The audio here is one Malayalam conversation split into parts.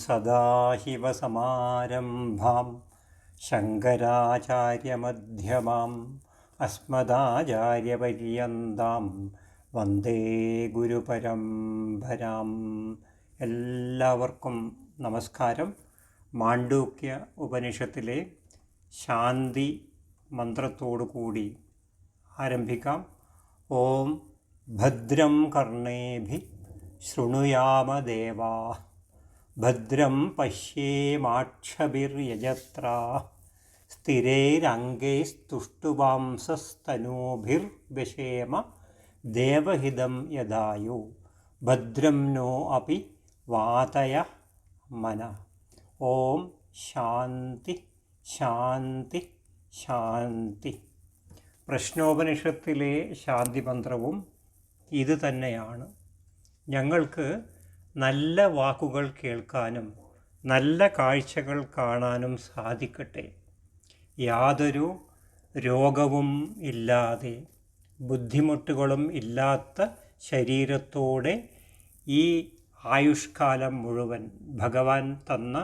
സദാശിവസമാരംഭാം ശങ്കരാചാര്യമധ്യമാം അസ്മദാചാര്യപര്യന്താം വന്ദേ ഗുരുപരമ്പരാം. എല്ലാവർക്കും നമസ്കാരം. മാണ്ഡൂക്യ ഉപനിഷത്തിലെ ശാന്തി മന്ത്രത്തോടു കൂടി ആരംഭിക്കാം. ഓം ഭദ്രം കർണേഭി ശൃണുയാമ ദേവാ ഭദ്രം പശ്യേമാക്ഷഭിർയജത്രാഃ സ്ഥിരൈരംഗൈസ്തുഷ്ടുവാംസസ്തനൂഭിർവ്യശേമ ദേവഹിതം യദായു ഭദ്രം നോ അപി വാതയഃ മനഃ. ഓം ശാന്തി ശാന്തി ശാന്തി. പ്രശ്നോപനിഷത്തിലെ ശാന്തി മന്ത്രവും ഇത് തന്നെയാണ്. ഞങ്ങൾക്ക് നല്ല വാക്കുകൾ കേൾക്കാനും നല്ല കാഴ്ചകൾ കാണാനും സാധിക്കട്ടെ. യാതൊരു രോഗവും ഇല്ലാതെ ബുദ്ധിമുട്ടുകളും ഇല്ലാത്ത ശരീരത്തോടെ ഈ ആയുഷ്കാലം മുഴുവൻ, ഭഗവാൻ തന്ന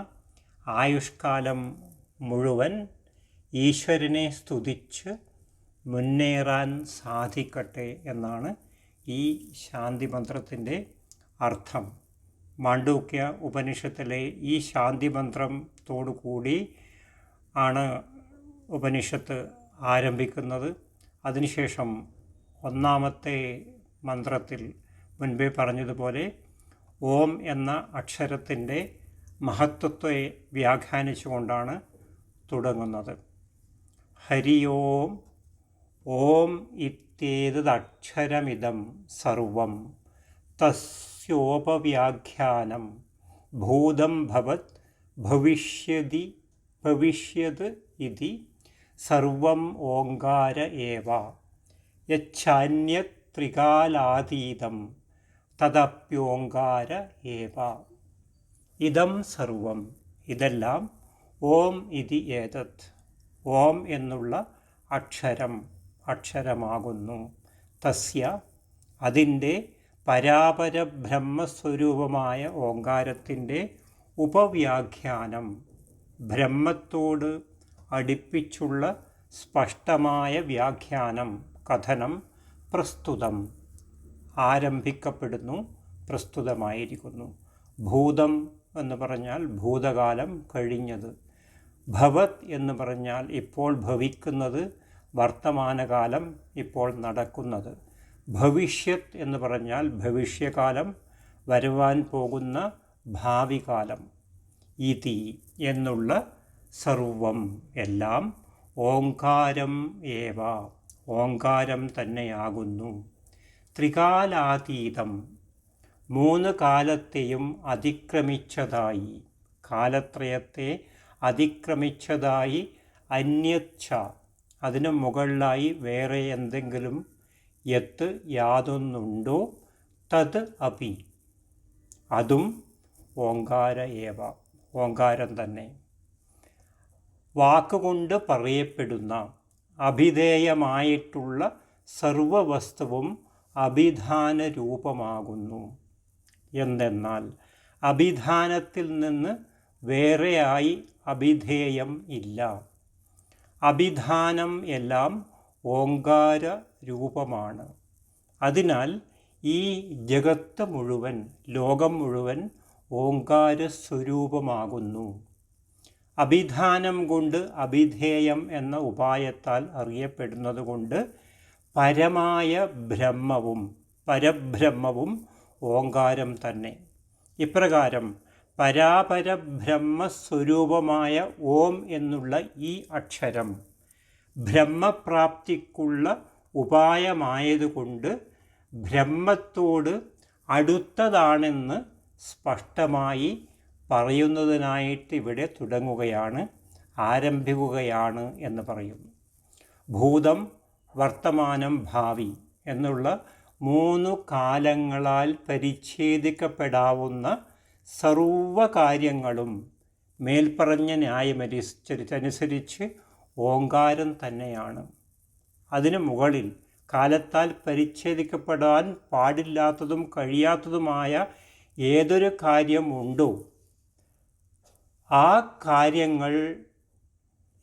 ആയുഷ്കാലം മുഴുവൻ ഈശ്വരനെ സ്തുതിച്ച് മുന്നേറാൻ സാധിക്കട്ടെ എന്നാണ് ഈ ശാന്തി മന്ത്രത്തിൻ്റെ അർത്ഥം. മാണ്ഡൂക്യ ഉപനിഷത്തിലെ ഈ ശാന്തി മന്ത്രത്തോടു കൂടി ആണ് ഉപനിഷത്ത് ആരംഭിക്കുന്നത്. അതിനുശേഷം ഒന്നാമത്തെ മന്ത്രത്തിൽ മുൻപേ പറഞ്ഞതുപോലെ ഓം എന്ന അക്ഷരത്തിൻ്റെ മഹത്വത്തെ വ്യാഖ്യാനിച്ചുകൊണ്ടാണ് തുടങ്ങുന്നത്. ഹരി ഓം. ഓം ഇത്യേതദക്ഷരമിദം സർവം തസ്യോപവ്യാഖ്യാനം ഭൂതം ഭവത് ഭവിഷ്യതി ഭവിഷ്യത് ഇതി സർവം ഓങ്കാര ഏവ യച്ഛാന്യത് ത്രികാലാതീതം തദപ്യോങ്കാര ഏവ. ഇദം സർവം, ഇതെല്ലാം, ഓം ഇതി ഏതത്, ഓം എന്നുള്ള അക്ഷരമാകുന്നു. തസ്യ, അതിൻ്റെ പരാപരബ്രഹ്മസ്വരൂപമായ ഓങ്കാരത്തിൻ്റെ ഉപവ്യാഖ്യാനം, ബ്രഹ്മത്തോട് അടുപ്പിച്ചുള്ള സ്പഷ്ടമായ വ്യാഖ്യാനം, കഥനം, പ്രസ്തുതം, ആരംഭിക്കപ്പെടുന്നു, പ്രസ്തുതമായിരിക്കുന്നു. ഭൂതം എന്ന് പറഞ്ഞാൽ ഭൂതകാലം കഴിഞ്ഞത്, ഭവത് എന്ന് പറഞ്ഞാൽ ഇപ്പോൾ ഭവിക്കുന്നത്, വർത്തമാനകാലം ഇപ്പോൾ നടക്കുന്നത്, ഭവിഷ്യത് എന്ന് പറഞ്ഞാൽ ഭവിഷ്യകാലം, വരുവാൻ പോകുന്ന ഭാവി കാലം, ഇതി എന്നുള്ള സർവം എല്ലാം ഓങ്കാരം ഏവ, ഓങ്കാരം തന്നെയാകുന്നു. ത്രികാലാതീതം, മൂന്ന് കാലത്തെയും അതിക്രമിച്ചതായി, കാലത്രയത്തെ അതിക്രമിച്ചതായി, അന്യച്ഛ, അതിന് മുകളിലായി വേറെ എന്തെങ്കിലും, യത്ത് യാതൊന്നുണ്ടോ, തത് അപി, അതും ഓങ്കാര ഏവ, ഓങ്കാരം തന്നെ. വാക്കുകൊണ്ട് പറയപ്പെടുന്ന അഭിധേയമായിട്ടുള്ള സർവവസ്തുവും അഭിധാന രൂപമാകുന്നു. എന്തെന്നാൽ അഭിധാനത്തിൽ നിന്ന് വേറെയായി അഭിധേയം ഇല്ല. അഭിധാനം എല്ലാം ഓങ്കാര രൂപമാണ്. അതിനാൽ ഈ ജഗത്ത് മുഴുവൻ, ലോകം മുഴുവൻ ഓങ്കാര സ്വരൂപമാകുന്നു. അഭിധാനം കൊണ്ട് അഭിധേയം എന്ന ഉപായത്താൽ അറിയപ്പെടുന്നത് കൊണ്ട് പരമായ ബ്രഹ്മവും പരബ്രഹ്മവും ഓങ്കാരം തന്നെ. ഇപ്രകാരം പരാപരബ്രഹ്മസ്വരൂപമായ ഓം എന്നുള്ള ഈ അക്ഷരം ബ്രഹ്മപ്രാപ്തിക്കുള്ള ഉപായമായതുകൊണ്ട് ബ്രഹ്മത്തോട് അടുത്തതാണെന്ന് സ്പഷ്ടമായി പറയുന്നതിനായിട്ട് ഇവിടെ തുടങ്ങുകയാണ്, ആരംഭിക്കുകയാണ് എന്ന് പറയുന്നു. ഭൂതം, വർത്തമാനം, ഭാവി എന്നുള്ള മൂന്ന് കാലങ്ങളാൽ പരിച്ഛേദിക്കപ്പെടാവുന്ന സർവകാര്യങ്ങളും മേൽപ്പറഞ്ഞ ന്യായമനുസരിച്ച് ഓങ്കാരം തന്നെയാണ്. അതിനു മുകളിൽ കാലത്താൽ പരിച്ഛേദിക്കപ്പെടാൻ പാടില്ലാത്തതും കഴിയാത്തതുമായ ഏതൊരു കാര്യമുണ്ടോ, ആ കാര്യങ്ങൾ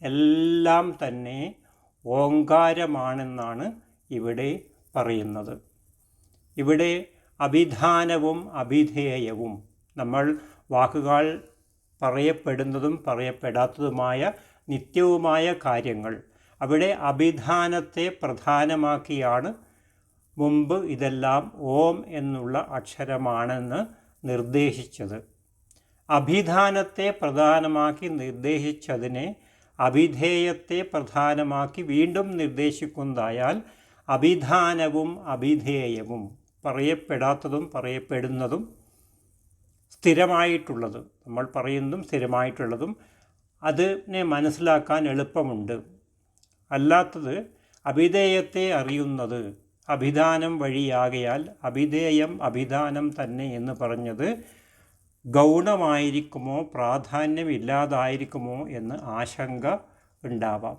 എല്ലാം തന്നെ ഓങ്കാരമാണെന്നാണ് ഇവിടെ പറയുന്നത്. ഇവിടെ അഭിധാനവും അഭിധേയവും, നമ്മൾ വാക്കുകൾ പറയപ്പെടുന്നതും പറയപ്പെടാത്തതുമായ നിത്യവുമായ കാര്യങ്ങൾ, അവിടെ അഭിധാനത്തെ പ്രധാനമാക്കിയാണ് മുമ്പ് ഇതെല്ലാം ഓം എന്നുള്ള അക്ഷരമാണെന്ന് നിർദ്ദേശിച്ചത്. അഭിധാനത്തെ പ്രധാനമാക്കി നിർദ്ദേശിച്ചതിനെ അഭിധേയത്തെ പ്രധാനമാക്കി വീണ്ടും നിർദ്ദേശിക്കുന്നതായാൽ അഭിധാനവും അഭിധേയവും, പറയപ്പെടാത്തതും പറയപ്പെടുന്നതും സ്ഥിരമായിട്ടുള്ളത്, നമ്മൾ പറയുന്നതും സ്ഥിരമായിട്ടുള്ളതും അതിനെ മനസ്സിലാക്കാൻ എളുപ്പമുണ്ട്. അല്ലാത്തത് അഭിധേയത്തെ അറിയുന്നത് അഭിധാനം വഴിയാകയാൽ അഭിധേയം അഭിധാനം തന്നെ എന്ന് പറഞ്ഞത് ഗൗണമായിരിക്കുമോ പ്രാധാന്യമില്ലാതായിരിക്കുമോ എന്ന് ആശങ്ക ഉണ്ടാവാം.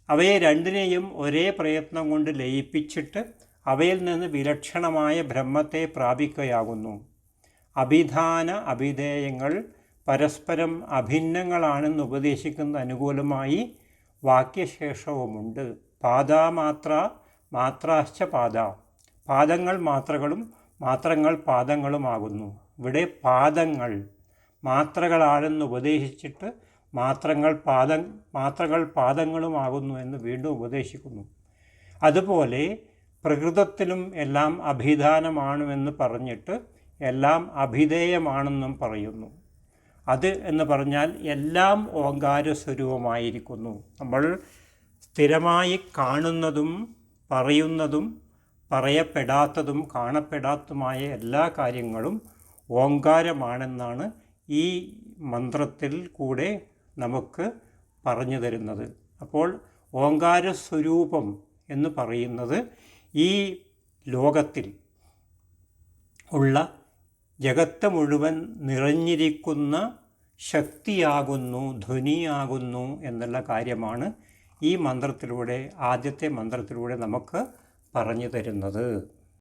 അവയെ രണ്ടിനെയും ഒരേ പ്രയത്നം കൊണ്ട് ലയിപ്പിച്ചിട്ട് അവയിൽ നിന്ന് വിലക്ഷണമായ ബ്രഹ്മത്തെ പ്രാപിക്കുകയാകുന്നു. അഭിധാന അഭിധേയങ്ങൾ പരസ്പരം അഭിന്നങ്ങളാണെന്ന് ഉപദേശിക്കുന്ന അനുകൂലമായി വാക്യശേഷവുമുണ്ട്. പാദാമാത്ര മാത്രാശ്ച പാദ, പാദങ്ങൾ മാത്രകളും മാത്രങ്ങൾ പാദങ്ങളുമാകുന്നു. ഇവിടെ പാദങ്ങൾ മാത്രകളാണെന്ന് ഉപദേശിച്ചിട്ട് മാത്രകൾ പാദങ്ങളുമാകുന്നു എന്ന് വീണ്ടും ഉപദേശിക്കുന്നു. അതുപോലെ പ്രകൃതത്തിലും എല്ലാം അഭിധാനമാണെന്ന് പറഞ്ഞിട്ട് എല്ലാം അഭിധേയമാണെന്നും പറയുന്നു. അത് എന്ന് പറഞ്ഞാൽ എല്ലാം ഓങ്കാര സ്വരൂപമായിരിക്കുന്നു. നമ്മൾ സ്ഥിരമായി കാണുന്നതും പറയുന്നതും പറയപ്പെടാത്തതും കാണപ്പെടാത്തതുമായ എല്ലാ കാര്യങ്ങളും ഓങ്കാരമാണെന്നാണ് ഈ മന്ത്രത്തിൽ കൂടെ നമുക്ക് പറഞ്ഞു തരുന്നത്. അപ്പോൾ ഓങ്കാര സ്വരൂപം എന്ന് പറയുന്നത് ഈ ലോകത്തിൽ ഉള്ള ജഗത്ത് മുഴുവൻ നിറഞ്ഞിരിക്കുന്ന ശക്തിയാകുന്നു, ധ്വനിയാകുന്നു എന്നുള്ള കാര്യമാണ് ഈ മന്ത്രത്തിലൂടെ, ആദ്യത്തെ മന്ത്രത്തിലൂടെ നമുക്ക് പറഞ്ഞു തരുന്നത്.